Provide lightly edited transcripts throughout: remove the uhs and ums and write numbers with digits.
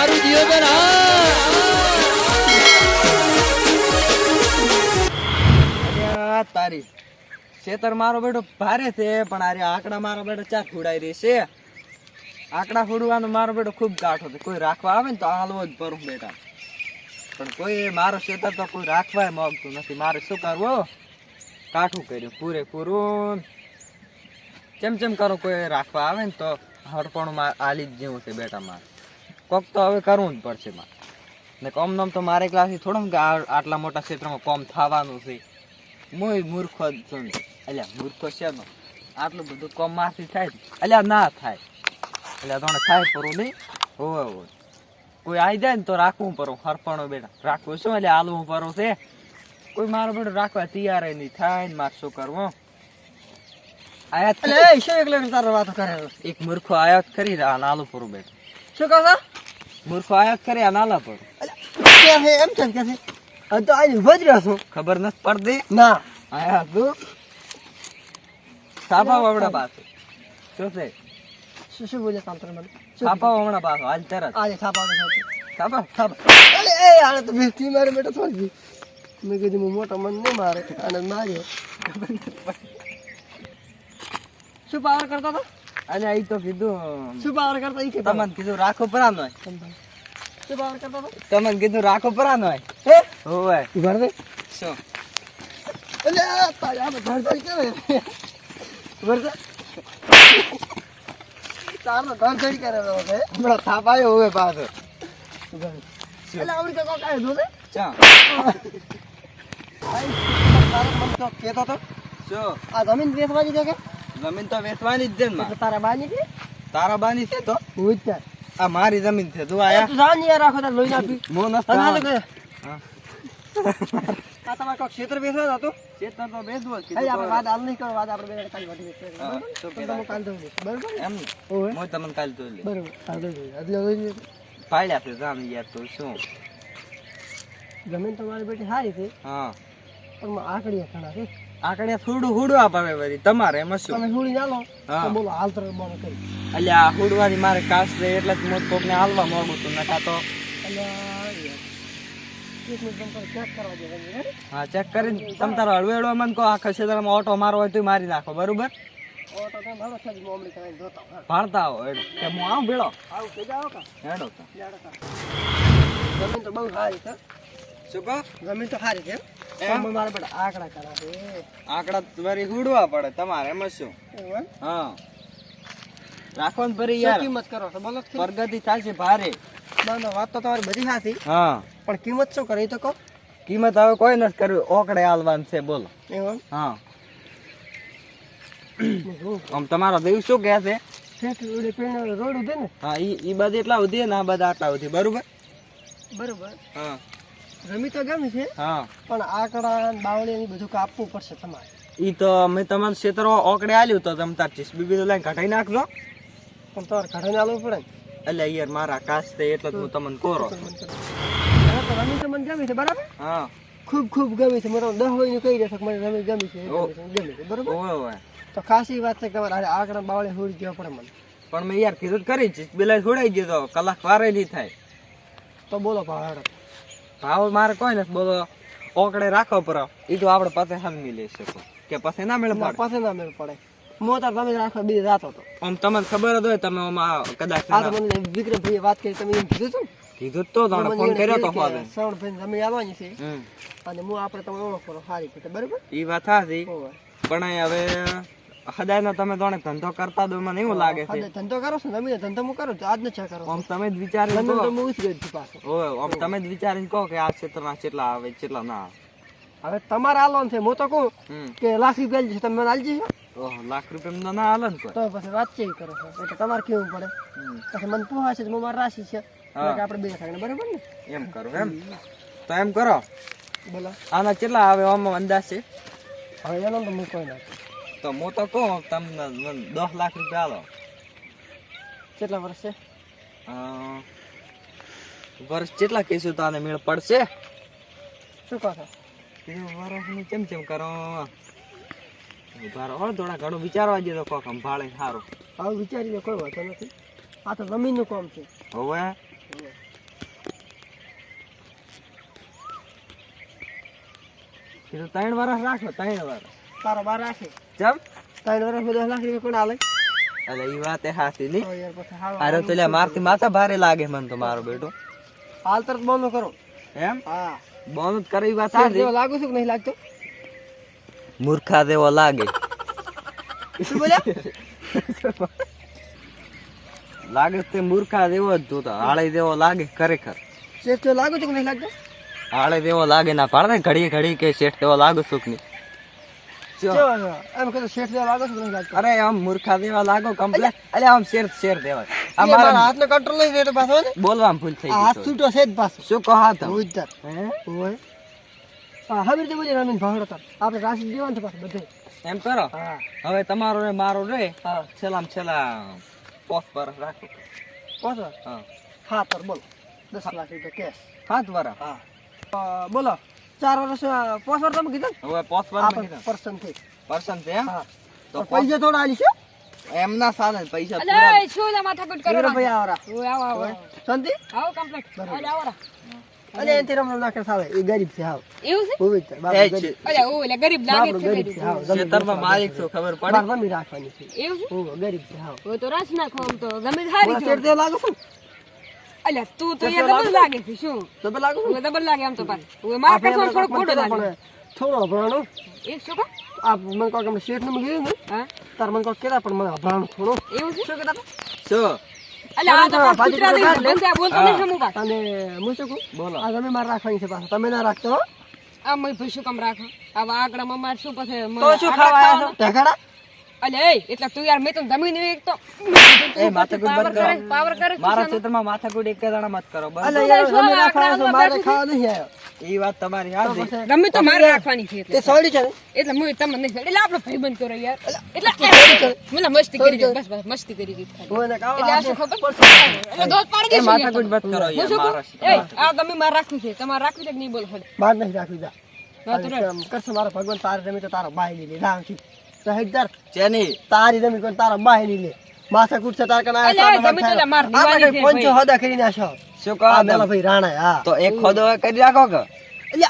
મારું જીવન તારી ખેતર મારો બેટો ભારે છે પણ આરે આકડા મારો બેટો ચા ખોડાઈ રહી છે આકડા ખોડવાનો મારો બેટો ખૂબ કાઠો છે કોઈ રાખવા આવે ને તો હાલવો જ પરું બેટા પણ કોઈ મારો ખેતર તો કોઈ રાખવા માંગતું નથી મારે શું કરવું કાઠું કર્યું પૂરેપૂરું કેમ કેમ કરો કોઈ રાખવા આવે ને તો હડપણું આલી જ જેવું છે બેટા મારે કોક તો હવે કરવું જ પડશે મારે ને કોમ નામ તો મારે ક્લાસથી થોડું કે આટલા મોટા ક્ષેત્રમાં કોમ થવાનું છે મોય મૂર્ખો જ છું એટલે મૂર્ખો છે ને આટલું બધું કોમ મારથી થાય એટલે ના થાય એટલે તને થાય પરું નહીં હોય હોય કોઈ આવી જાય ને તો રાખવું પરું હરપણો બેટા રાખવું શું એટલે હાલવું પરું છે કોઈ મારો બેટો રાખવા તૈયાર નહીં થાય ને મારે શું કરવું એક મૂર્ખો આયાત કરી રહ્યા નાલું પૂરું બેઠું શું કહો છો મૂર્ખો આયાત કરી આ નાલા પર એમ છે કે તો આ ઉભો જ રહ્યો છું ખબર નથી પડતી ના આયા તું સાપા વવડા પાછો શું છે શું બોલ્યા કામ તમે સાપા વવડા પાછો આજ તરત આજે સાપા અરે એ આને તો બેસ્તી મારે બેટા થોડી મેં કીધું મોટો મન નહીં મારે આને માર્યો શું પાવર કરતો હતો અને અહીં તો કીધું શું પાવર કરતો તમને કીધું રાખો પરાન હોય શું પાવર કરતો હતો તમને કીધું રાખો પરાન હોય હે હોવે ઘર દે શું એટલે તારા ઘર દે કેવે ઘર દે તારનો ઘર દે કરે છે હમણાં થાપ આવ્યો હોવે પાછો એટલે આવડી તો કાય દોને ચા આઈ તારો મન તો કેતો તો શું આ જમીન વેચવાની છે કે જમીન તો વેચવાની જ છે ને તારા બાની છે તારા બાની છે તો હું જ આ મારી જમીન છે તું આયા તું જાન યાર રાખો તાર લોઈ નાખી મો ન હા આ તમાર કો ક્ષેત્ર વેચવા હતો ક્ષેત્ર તો વેચવો જ કીધું આપણે વાત હાલ નહીં કરો વાત આપણે બે કાલ વધી છે તો તમે કાલ દઉં બરાબર એમ ઓય હું તમને કાલ દઉં બરાબર કાલ દઉં એટલે પાડ્યા છે જામ યાર તો શું જમીન તમારી બેટી સારી છે હા પણ આકડીયા ખાના છે આકડીયા થોડું હુડું આપાવે વળી તમારે એમ શું તમે હુડી ચાલો તો બોલો હાલ તર બોલો કરી અલ્યા આ હુડવાની મારે કાસ છે એટલે જ મોટ કોકને હાલવા માંગુ છું નકા તો અલ્યા એક મિનિટ તમે ચેક કરવા દે હા ચેક કરીને તમ તારો હળવેડો મન કો આખા ક્ષેત્રમાં ઓટો મારો હોય તો મારી નાખો બરોબર ઓટો તો મારો છે મોમડી કરીને જોતા ભાળતા હો એડો કે હું આવ ભેળો આવ કે જાવ કા હેડો કા જમીન તો બહુ સારી છે શું કહો જમીન તો સારી છે મારે બેટા આંકડા કરા છે આંકડા વરી હુડવા પડે તમારે એમ શું હા રાખો ને ભરી યાર કિંમત કરો છો બોલો પ્રગતિ થાશે ભારે ના ના વાત તો તમારી બધી સાચી હા પણ કિંમત શું કરે તો કહો કિંમત હવે કોઈ નથી કરવી ઓકડે હાલવાનું છે બોલો એવું હા આમ તમારો દેવ શું કહે છે રોડ ઉધે ને હા ઈ બાદ એટલા ઉધે ને આ બધા આટલા ઉધી બરોબર બરોબર હા જમી તો ગમી છે હા પણ આકડા બાવળી બધું કાપવું પડશે તમારે ઈ તો મેં તમારું ક્ષેત્ર ઓકડે આલ્યું તો તમે તાર ચીસબી તો લઈને ઘટાઈ નાખજો પણ તમારે ઘટાઈને આલવું પડે એટલે યાર મારા કાચ છે એટલે હું તમને કોરો રમી તો મને ગમી છે બરાબર હા ખૂબ ખૂબ ગમી છે મારો 10 હોય કહી દેશો મને રમી ગમી છે બરાબર ઓય તો ખાસી વાત છે કે મારે આકડા બાવળી હોડી જવા પડે મને પણ મેં યાર કીધું કરી ચીસબી છોડાઈ દીધો કલાક વારે નહીં થાય તો બોલો ભાવ ભાવ મારે કોઈ નથી બોલો ઓકડે રાખો પર એ તો આપણે પાસે હલમી લઈ શકો કે પાસે ના મેળ પડે પાસે ના મેળ પડે મોતાર તમે રાખો બી રાતો તો આમ તમને ખબર જ હોય તમે આમાં કદાચ આ મને વિક્રમભાઈ વાત કરી તમે એમ કીધું તો તમને ફોન કર્યો તો ફાધર શ્રવણભાઈ તમે આવવાની છે અને હું આપણે તમને ઓળખો સારી છે બરાબર ઈ વાત સાચી પણ હવે હદાયનો તમે તોને ધંધો કરતા દો મને એવું લાગે છે ધંધો કરો છો તમે ધંધો હું કરું આજ ન ચા કરો આમ તમે જ વિચારીને તો હું ઉસી ગઈ પાછો ઓય આમ તમે જ વિચારીને કહો કે આ ક્ષેત્રમાં કેટલા આવે કેટલા ના હવે તમારે આલોન છે હું તો કહું કે લાખ રૂપિયા છે તમે મને આલજી ઓહ લાખ રૂપિયા ના આલન તો પછી વાત છે કરો છો એટલે તમારે કેવું પડે પછી મને પૂછા છે મારી રાશિ છે એટલે આપણે બે ખાઈને બરાબર ને એમ કરો એમ તો એમ કરો બોલો આના કેટલા આવે આમ અંદાજ છે હવે એનો તો હું કોઈ ના તો હું તો કહું તમને 10 લાખ રૂપિયા આલો કેટલા વર્ષ છે વર્ષ કેટલા કહીશું તો આને મેળ પડશે શું કહો છો વર્ષની કેમ કરો થોડા ઘણું વિચારવા જેતો કોક સંભાળે સારું આવું વિચારી કોઈ વાંધો નથી આ તો જમીનનું કામ છે હવે એ તો 3 વર્ષ રાખો 3 વર્ષ તારો બાર રાખે જમ 3 વર્ષ માં 10 લાખ રૂપિયા કોણ આલે અલે ઈ વાત એ હાથી ની યાર પછી અરે તો લે મારથી માથા ભારે લાગે મન તો મારો બેટો હાલ તરત બોનો કરો એમ હા બોનો કરી વાત આ જેવો લાગુ છું કે નહીં લાગતો મૂર્ખા જેવો લાગે શું બોલ્યા લાગે તે મૂર્ખા જેવો જ તું તો હાળે જેવો લાગે ખરેખર શેઠ તો લાગુ છું કે નહીં લાગતો હાળે જેવો લાગે ના પાડે ઘડી ઘડી કે શેઠ જેવો લાગુ છું કે નહીં એમ કે શેઠ જેવો લાગો છું કે નહીં લાગતો અરે આમ મૂર્ખા જેવા લાગો કમ્પ્લેટ અલે આમ શેર દેવા આ મારા હાથનો કંટ્રોલ લઈ રેતો પાછો ને બોલવામાં ભૂલ થઈ ગઈ હાથ છૂટો છે જ પાછો શું કહો હા તો ઉદ્ધર હે ઓય હા હવે તે બોલી રામીન ભાવડો તો આપણે રાશી દેવાનું છે પાછો બધે એમ કરો હા હવે તમારો ને મારો રે હા છેલ્લા પોસ્ટ પર રાખો પોસ્ટ હા ખાતર બોલો 10 લાખ રૂપિયા કેશ 7 વર્ષ હા બોલો 4 વર્ષ પોસ્ટ પર તમે કીધું હવે પોસ્ટ પર મેં કીધું પર્સન છે હા તો પૈસા થોડા આલી છે એમ ના સાલે પૈસા પૂરા અલે શું લા માથા કટ કરો ભાઈ આવરા ઓય આવો શાંતિ આવો કમ્પ્લીટ અલે આવરા અલે એનથી રમ નાખે સાલે એ ગરીબ છે આવ એવું છે ઓય છે અલે ઓલે ગરીબ લાગે છે ખેતરમાં માલિક છો ખબર પડે બાર મી રાખવાની છે એવું છે ઓ ગરીબ છે આવ ઓ તો રાસ નાખો આમ તો જમીન હારી છે શેર દે લાગો છું અલે તું તો એ ડબલ લાગે છે શું ડબલ લાગો છું ડબલ લાગે આમ તો પાછ ઓય માર પેટ્રોલ થોડો ખોટો લાગે થોડો ભરાણો એક શું કો આપ મને કો કે શેઠ ને ગયો ને હા તાર મને કો કેરા પણ મને ભરાણો થોડો એવું છે શું કેતા શું અલે આ તો કુતરા દે બંદા બોલતો નહીં સમુ વાત અને હું શું કહું બોલો આ તમે માર રાખવાની છે પાછો તમે ના રાખતો આ મય ભઈશું કમ રાખો આ વાગડા માં માર શું પછી તો શું ખાવા આયો ઢેકડા અલે એ એટલે તું યાર મે તો જમીન એક તો એ માથાકૂટ બંધ કરો પાવર કરે મારા ક્ષેત્રમાં માથાકૂટ એક જણા મત કરો બસ અલે યાર જમીન રાખવા તો મારે ખાવા નહીં આયો ઈ વાત તમારી યાદ છે ગમે તો મારે રાખવાની છે એટલે તે સોડી છે એટલે હું તમને નહીં એટલે આપણે ભાઈબંધ કરો યાર એટલે મને મસ્તી કરી દે બસ મસ્તી કરી દી ઓને કાવ એટલે આ શું ખબર એટલે દોત પાડી દે માથાકૂટ બંધ કરો યાર મારા એ આ તમે માર રાખવું છે તમારે રાખવી છે કે નહીં બોલ ફડે માર નહીં રાખવી જા કરશે મારો ભગવાન તારે જમી તો તારો બાઈ લે રામથી સહેદર ચેની તારી જમી કોણ તારા બાઈ લે માથા કુટસે તાર કના આયા જમી તો માર દીવાની છે પંચો હોદા કરી નાખો શું કહો મેલા ભાઈ રાણા હા તો એક હોદો કરી રાખો કે એટલે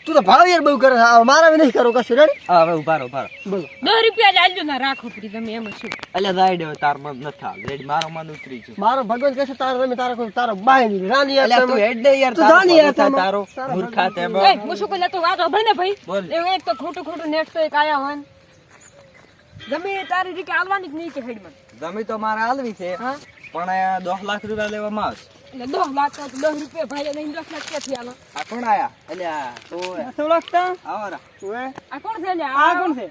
તું તો ભાવ યાર બહુ કરે મારા નહીં કરો કશું રેડી હા હવે ઉભા રહો બોલો 10 રૂપિયા લાલજો ના રાખો ફરી તમે એમ શું એટલે દાઈ દેવ તાર મન ન થા રેડી મારો મન ઉતરી છે મારો ભગવાન કહે છે તાર તમે તારા કોઈ તારો બાઈ ની રાની યાર તું હેડ દે યાર તારો મૂર્ખા તે એ હું શું કહે તું વાત ભણે ભાઈ એક તો ખોટું નેટ તો એક આયા હોન જમી તારી રીતે આલવાની જ નહીં કે હેડમાં જમી તો મારે આલવી છે પણ 10 લાખ રૂપિયા લેવામાં આવશે એટલે 10 લાખ તો 10 રૂપિયા ભાઈ નહીં 10 લાખ ક્યાંથી આલો આ કોણ આયા એટલે આ તો ઓળખતા આવરા ઓએ આ કોણ છે એટલે આ કોણ છે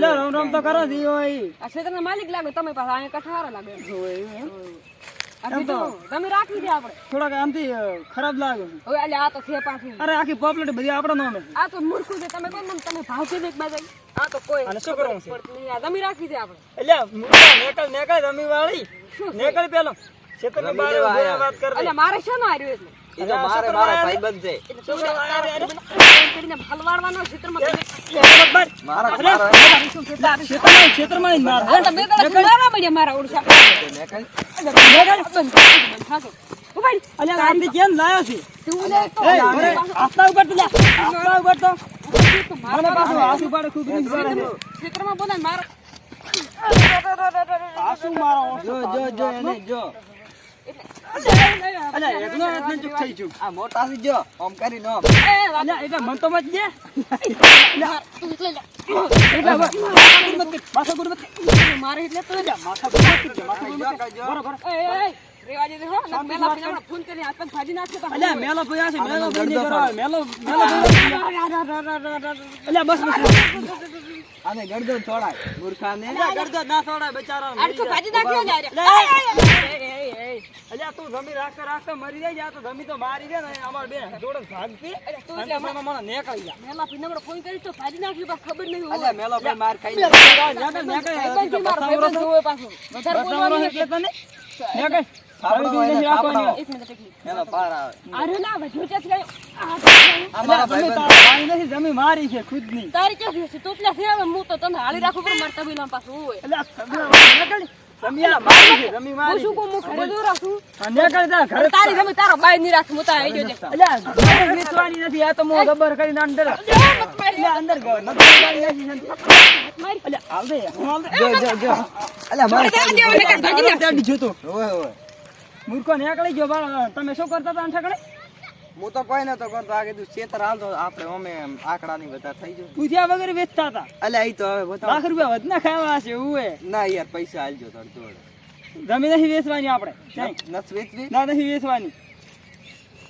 લે રામ તો કરો દી ઓય આ ક્ષેત્રના માલિક લાગે તમે પાછા અહીંયા કઠારા લાગે ઓય આ તો તમે રાખી દે આપણે થોડાક આમથી ખરાબ લાગે હવે એટલે આ તો છે પાછું અરે આખી પોપલેટ બધી આપડા નામે આ તો મૂર્ખું છે તમે કોણ તમે ભાવ છે એક બાજુ આ તો કોઈ અને શું કરવું છે આ જમી રાખી દે આપણે એટલે નેકળ જમી વાળી નેકળ પેલો ક્ષેત્રની બહાર વાત કર એટલે મારે શું ના આર્યું એટલે ઈ તો મારા ભાઈબંધ છે કરીને હલવાડવાનો ક્ષેત્રમાં મારા ક્ષેત્રમાં માર આ તો બે કલા સુધારા મળ્યા મારા ઓળખા નેકળ ભાઈ અલ્યા ગાડી કેમ લાયો છે તું લે તો આસ્તા ઉપર તો લે આસ્તા ઉપર તો મને પાછો આસુ પાડે ખૂબ ક્ષેત્રમાં બોલે મારા આસુ મારો જો એને જો અલે એકનો હાથ ચૂક થઈ છું આ મોટા થી જો ઓમ કરી નો અલે એટલે મન તો મત દે માથા ગુડ મત મારે એટલે તો જા માથા ગુડ જો બરોબર એ રેવાજી દેખો મેલા પીના ફોન કરી આપન ભાજી નાખે તો અલે મેલો પયા છે મેલો બની કરો મેલો અલે બસ આને ગડદો છોડાય મૂર્ખા ને ગડદો ના છોડાય બચારો આ તો ભાજી નાખ્યો જા અલે તું જમી રાખતા મરી જાય તો જમી તો મારી દે ને અમાર બે જોડે ભાગતી તું એટલે મને નેકાઈ જા મેલા પીના ફોન કરી તો ભાજી નાખ્યો તો ખબર નહીં હોય અલે મેલો ભાઈ માર ખાઈ નેકાઈ માર ભાઈ જોવે પાછો વધારે બોલવાનું એટલે તને નેકાઈ એક મિનિટ મેલો પાર આવે અરે ના વધુ છે કે અમારા ભાઈ પાણી નથી જમી મારી છે ખુદની તારી કે છે તો એટલે છે હવે હું તો તને હાલી રાખું પર મારતા બિલા પાછું હોય એટલે રમ્યા મારી છે, રમી હું મારી શું કહું, હું ઘરે દૂર રાખું. અને નીકળ જા ઘરે તારી જમીન તારો બાઈ નહીં રાખું, હું તારે આઈ ગયો છે. અલ્યા ઘરે વેચવાની નથી આ તો મો જબર કરીને અંદર અલ્યા અંદર ગયો નથી નથી અલ્યા આવ દે જો અલ્યા મારે ભાગી જોતો ઓય મૂર્ખો નીકળી ગયો બાળ તમે શું કરતા હતા ઠકડે હું તો કોઈ નતો કરતો આ કીધું છેતર હાલતો આપણે અમે આંકડા ની બધા થઈ ગયું પૂછ્યા વગર વેચતા હતા અલ્યા ઈ તો હવે બતાવ લાખ રૂપિયા વધના ખાવા છે ઉએ ના યાર પૈસા આલજો તાર જોડે જમીન નથી વેચવાની આપણે નસ વેચવી ના નથી વેચવાની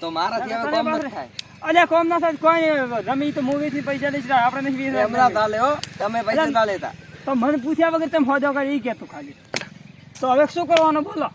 તો મારાથી હવે કામ ન થાય અલ્યા કોમ ના થાય કોઈ જમી તો મૂવી થી પૈસા લઈશ આપણે નથી એમના વેચવાની તાલે હો તમે પૈસા ના લેતા તો મને પૂછ્યા વગર તમે હોજો કરી ઈ કેતું ખાલી તો હવે શું કરવાનું બોલો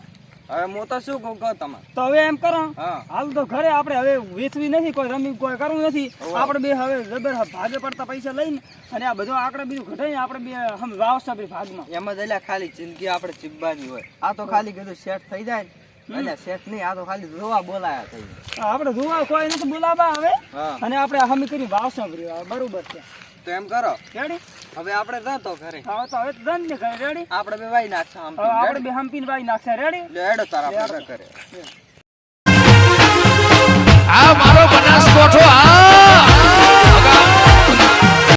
હવે હું તો શું કહું કહો તમે તો હવે એમ કરો હા હાલ તો ઘરે આપણે હવે વેચવી નથી કોઈ રમી કોઈ કરવું નથી આપણે બે હવે જબર ભાગે પડતા પૈસા લઈને અને આ બધો આંકડા બીજું ઘટાઈને આપણે બે હમ વાવસા બે ભાગમાં એમ જ અલ્યા ખાલી જિંદગી આપણે ચીબવાની હોય આ તો ખાલી કીધું સેટ થઈ જાય ને અલ્યા સેટ નહીં આ તો ખાલી જોવા બોલાયા થઈ જાય આપણે જોવા કોઈ નથી બોલાવા હવે હા અને આપણે હમી કરી વાવસા બરોબર છે તો એમ કરો રેડી હવે આપણે જતો ઘરે હવે તો હવે દન ને ઘરે રેડી આપણે બે વાઈ નાખશું આમ હવે આપણે બે હંપીને ભાઈ નાખશે રેડી હેડો તારા આપણે ઘરે આ મારો બનાસકોઠો